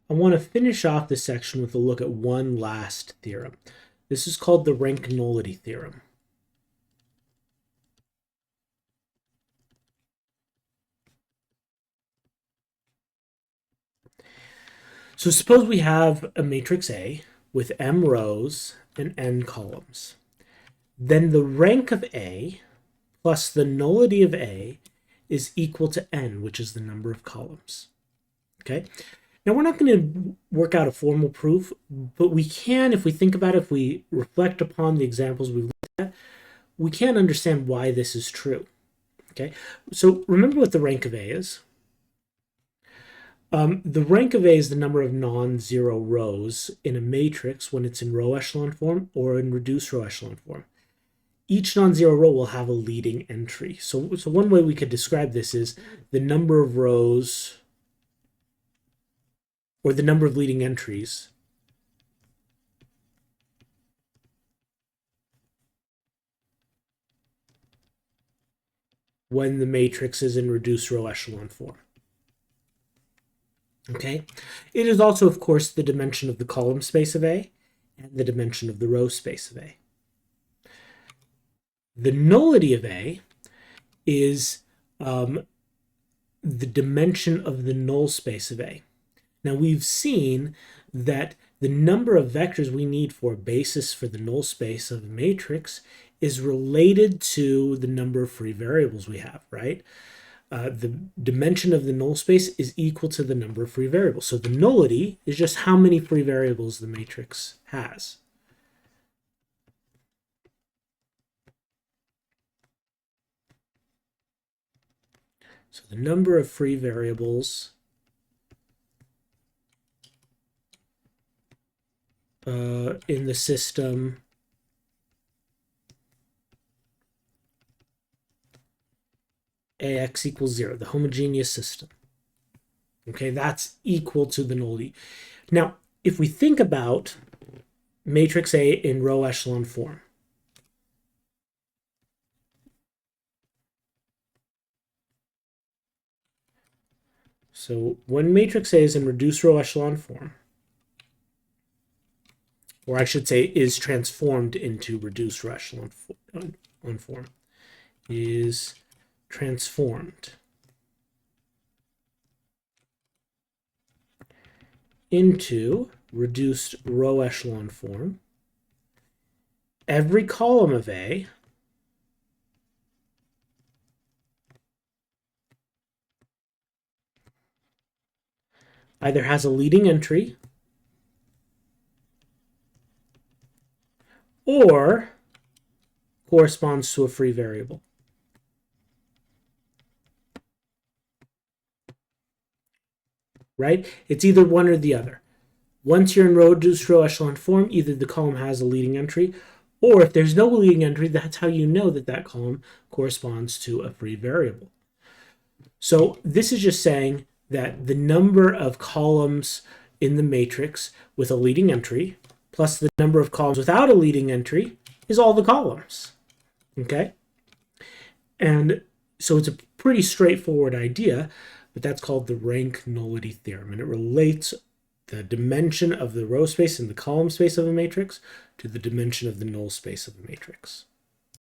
I want to finish off this section with a look at one last theorem. This is called the Rank-Nullity Theorem. So suppose we have a matrix A with m rows and n columns. Then the rank of A plus the nullity of A is equal to n, which is the number of columns. Okay? Now we're not going to work out a formal proof, but we can, if we think about it, if we reflect upon the examples we've looked at, we can understand why this is true. Okay? So remember what the rank of A is. The rank of A is the number of non-zero rows in a matrix when it's in row echelon form or in reduced row echelon form. Each non-zero row will have a leading entry. So one way we could describe this is the number of rows or the number of leading entries when the matrix is in reduced row echelon form. Okay, it is also, of course, the dimension of the column space of A and the dimension of the row space of A. The nullity of A is the dimension of the null space of A. Now we've seen that the number of vectors we need for a basis for the null space of a matrix is related to the number of free variables we have, right? The dimension of the null space is equal to the number of free variables. So the nullity is just how many free variables the matrix has. So the number of free variables in the system AX equals 0, the homogeneous system. Okay, that's equal to the nullity. Now, if we think about matrix A in row echelon form, so when matrix A is in reduced row echelon form, or I should say is transformed into reduced row echelon form, is transformed into reduced row echelon form, every column of A either has a leading entry or corresponds to a free variable. Right? It's either one or the other. Once you're in reduced row echelon form, either the column has a leading entry, or if there's no leading entry, that's how you know that that column corresponds to a free variable. So this is just saying that the number of columns in the matrix with a leading entry plus the number of columns without a leading entry is all the columns. Okay? And so it's a pretty straightforward idea, but that's called the Rank-Nullity Theorem, and it relates the dimension of the row space and the column space of a matrix to the dimension of the null space of a matrix.